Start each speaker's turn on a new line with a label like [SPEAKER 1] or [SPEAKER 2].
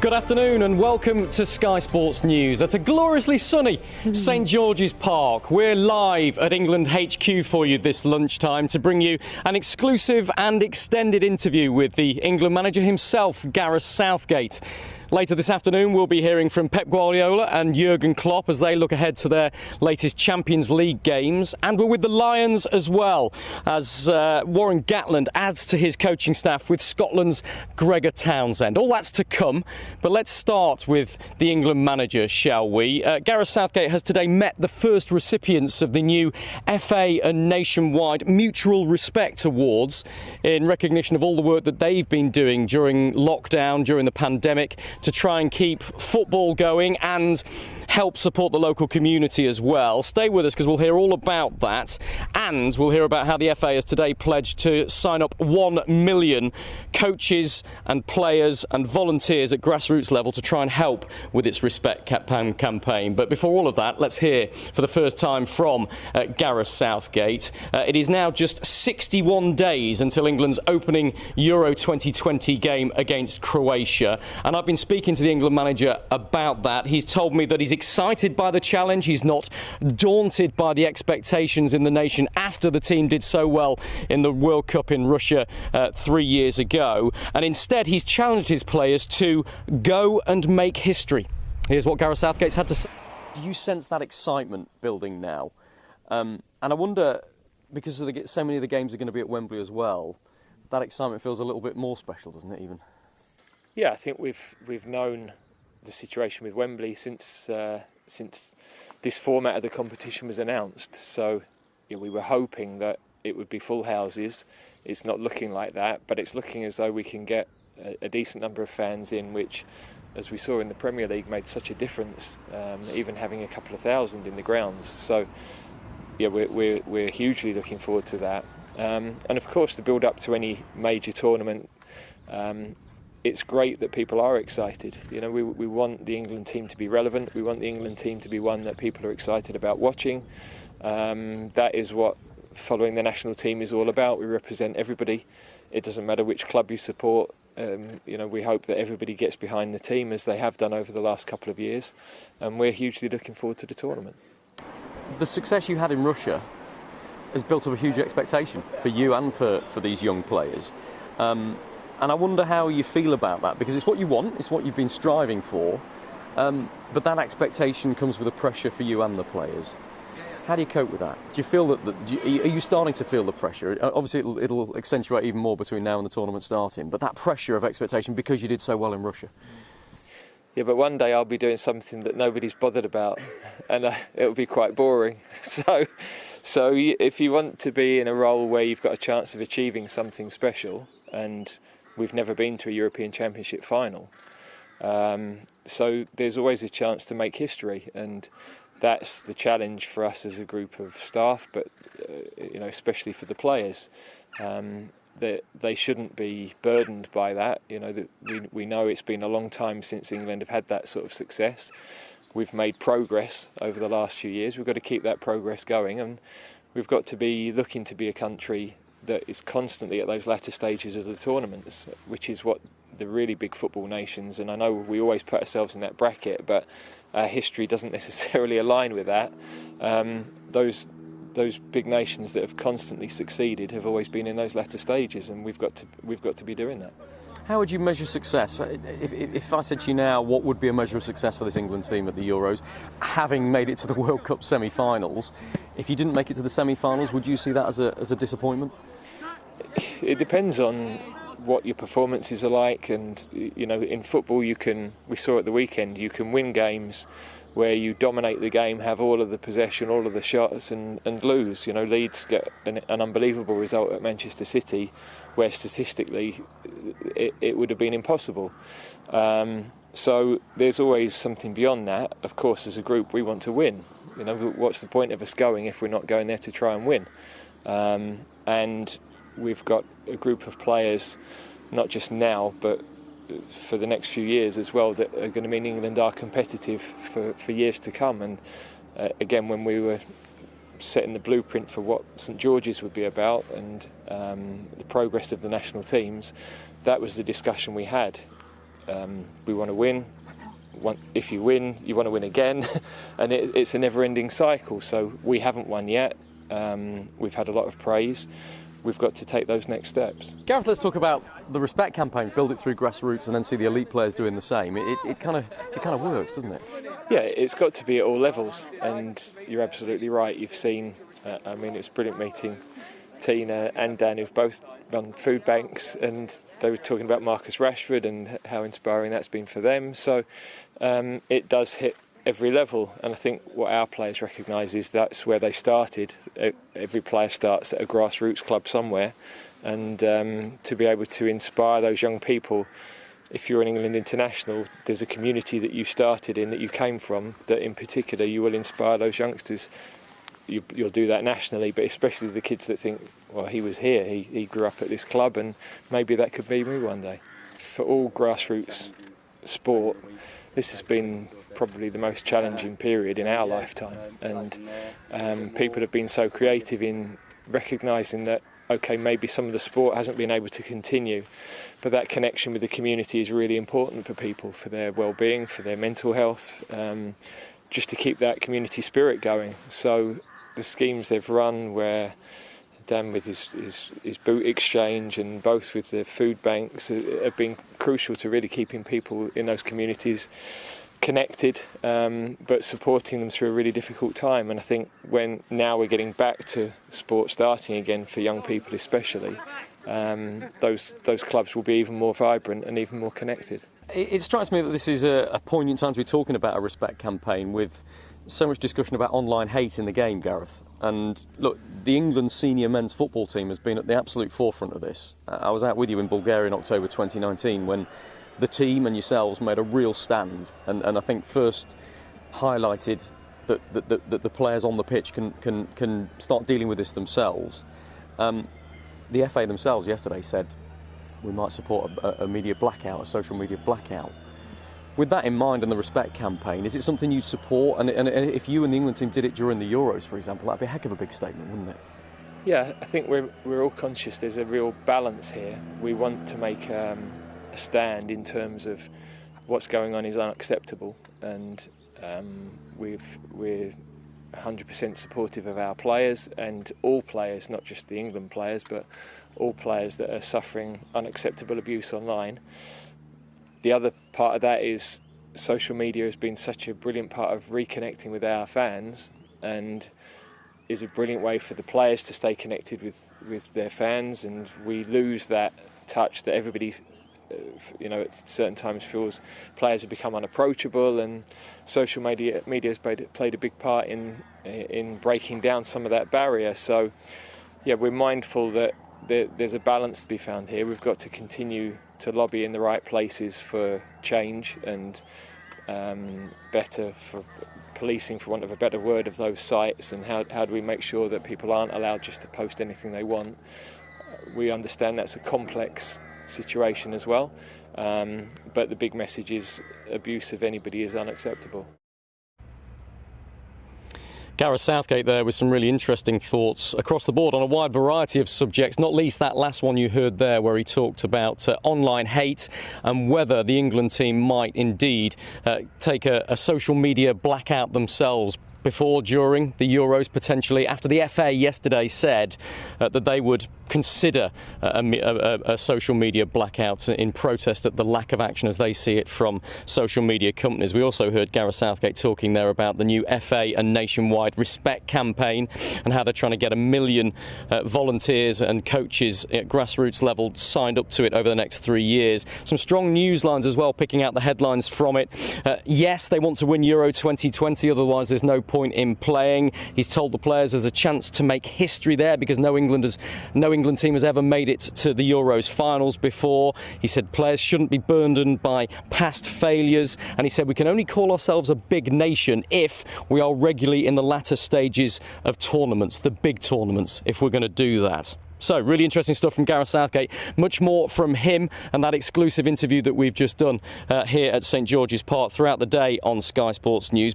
[SPEAKER 1] Good afternoon and welcome to Sky Sports News. At a gloriously sunny St George's Park, we're live at England HQ for you this lunchtime to bring you an exclusive and extended interview with the England manager himself, Gareth Southgate. Later this afternoon, we'll be hearing from Pep Guardiola and Jurgen Klopp as they look ahead to their latest Champions League games. And we're with the Lions as well, as Warren Gatland adds to his coaching staff with Scotland's Gregor Townsend. All that's to come, but let's start with the England manager, shall we? Gareth Southgate has today met the first recipients of the new FA and Nationwide Mutual Respect Awards in recognition of all the work that they've been doing during lockdown, during the pandemic, to try and keep football going and help support the local community as well. Stay with us because we'll hear all about that, and we'll hear about how the FA has today pledged to sign up 1 million coaches and players and volunteers at grassroots level to try and help with its Respect campaign. But before all of that, let's hear for the first time from Gareth Southgate. It is now just 61 days until England's opening Euro 2020 game against Croatia, and I've been speaking to the England manager about that. He's told me that he's excited by the challenge. He's not daunted by the expectations in the nation after the team did so well in the World Cup in Russia 3 years ago. And instead, he's challenged his players to go and make history. Here's what Gareth Southgate's had to say. Do you sense that excitement building now? And I wonder, because so many of the games are going to be at Wembley as well, that excitement feels a little bit more special, doesn't it, even?
[SPEAKER 2] Yeah, I think we've known the situation with Wembley since this format of the competition was announced. So we were hoping that it would be full houses. It's not looking like that, but it's looking as though we can get a decent number of fans in, which, as we saw in the Premier League, made such a difference, even having a couple of thousand in the grounds. So yeah, we're hugely looking forward to that. And of course, the build up to any major tournament, it's great that people are excited. We want the England team to be relevant. We want the England team to be one that people are excited about watching. That is what following the national team is all about. We represent everybody. It doesn't matter which club you support. We hope that everybody gets behind the team, as they have done over the last couple of years. And we're hugely looking forward to the tournament.
[SPEAKER 1] The success you had in Russia has built up a huge expectation for you and for these young players. And I wonder how you feel about that, because it's what you want, it's what you've been striving for, but that expectation comes with a pressure for you and the players. How do you cope with that? Do you feel that? Are you starting to feel the pressure? Obviously, it'll accentuate even more between now and the tournament starting, but that pressure of expectation because you did so well in Russia.
[SPEAKER 2] Yeah, but one day I'll be doing something that nobody's bothered about, and it'll be quite boring. So if you want to be in a role where you've got a chance of achieving something special, and we've never been to a European Championship final, so there's always a chance to make history, and that's the challenge for us as a group of staff, but especially for the players. That they shouldn't be burdened by that. We know it's been a long time since England have had that sort of success. We've made progress over the last few years. We've got to keep that progress going, and we've got to be looking to be a country that is constantly at those latter stages of the tournaments, which is what the really big football nations, and I know we always put ourselves in that bracket, but our history doesn't necessarily align with that. Those big nations that have constantly succeeded have always been in those latter stages, and we've got to be doing that.
[SPEAKER 1] How would you measure success? If I said to you now, what would be a measure of success for this England team at the Euros, having made it to the World Cup semi-finals? If you didn't make it to the semi-finals, would you see that as a disappointment?
[SPEAKER 2] It depends on what your performances are like, and in football we saw at the weekend, you can win games where you dominate the game, have all of the possession, all of the shots, and lose. Leeds get an unbelievable result at Manchester City, where statistically it would have been impossible. So there's always something beyond that. Of course, as a group, we want to win. What's the point of us going if we're not going there to try and win? And we've got a group of players, not just now, but for the next few years as well, that are going to mean England are competitive for years to come. And again, when we were setting the blueprint for what St George's would be about and the progress of the national teams, that was the discussion we had. We want to win. If you win, you want to win again, and it's a never-ending cycle. So we haven't won yet. We've had a lot of praise. We've got to take those next steps.
[SPEAKER 1] Gareth, let's talk about the Respect campaign. Build it through grassroots and then see the elite players doing the same. It kind of works, doesn't it?
[SPEAKER 2] Yeah, it's got to be at all levels, and you're absolutely right. You've seen, I mean, it was brilliant meeting Tina and Dan, who've both run food banks, and they were talking about Marcus Rashford and how inspiring that's been for them. So it does hit every level, and I think what our players recognise is that's where they started. Every player starts at a grassroots club somewhere, and to be able to inspire those young people. If you're an England international, there's a community that you started in, that you came from, that in particular you will inspire those youngsters. You'll do that nationally, but especially the kids that think, well, he was here, he grew up at this club, and maybe that could be me one day. For all grassroots sport, this has been probably the most challenging period in our lifetime, and people have been so creative in recognising that, okay, maybe some of the sport hasn't been able to continue, but that connection with the community is really important for people, for their well-being, for their mental health, just to keep that community spirit going. So the schemes they've run, where Dan with his boot exchange and both with the food banks, have been crucial to really keeping people in those communities connected, but supporting them through a really difficult time. And I think when now we're getting back to sport starting again for young people especially, those clubs will be even more vibrant and even more connected.
[SPEAKER 1] It strikes me that this is a poignant time to be talking about a Respect campaign, with so much discussion about online hate in the game, Gareth. And look, the England senior men's football team has been at the absolute forefront of this. I was out with you in Bulgaria in October 2019 when the team and yourselves made a real stand, and I think first highlighted that the players on the pitch can start dealing with this themselves. The FA themselves yesterday said we might support a media blackout, a social media blackout. With that in mind and the Respect campaign, is it something you'd support? And if you and the England team did it during the Euros, for example, that'd be a heck of a big statement, wouldn't it?
[SPEAKER 2] Yeah, I think we're all conscious there's a real balance here. We want to make a stand in terms of what's going on is unacceptable, and we're 100% supportive of our players, and all players, not just the England players, but all players that are suffering unacceptable abuse online. The other part of that is social media has been such a brilliant part of reconnecting with our fans, and is a brilliant way for the players to stay connected with their fans, and we lose that touch that everybody at certain times feels players have become unapproachable, and social media has played a big part in breaking down some of that barrier. So yeah, we're mindful that there's a balance to be found here. We've got to continue to lobby in the right places for change, and better for policing, for want of a better word, of those sites, and how do we make sure that people aren't allowed just to post anything they want. We understand that's a complex situation as well, but the big message is abuse of anybody is unacceptable.
[SPEAKER 1] Gareth Southgate there with some really interesting thoughts across the board on a wide variety of subjects, not least that last one you heard there where he talked about online hate and whether the England team might indeed take a social media blackout themselves before, during the Euros, potentially, after the FA yesterday said that they would consider a social media blackout in protest at the lack of action as they see it from social media companies. We also heard Gareth Southgate talking there about the new FA and nationwide Respect campaign and how they're trying to get 1 million volunteers and coaches at grassroots level signed up to it over the next 3 years. Some strong news lines as well, picking out the headlines from it. Yes, they want to win Euro 2020, otherwise there's no point in playing. He's told the players there's a chance to make history there because no England team has ever made it to the Euros finals before. He said players shouldn't be burdened by past failures, and he said we can only call ourselves a big nation if we are regularly in the latter stages of tournaments, the big tournaments, if we're going to do that. So, really interesting stuff from Gareth Southgate. Much more from him and that exclusive interview that we've just done here at St George's Park throughout the day on Sky Sports News.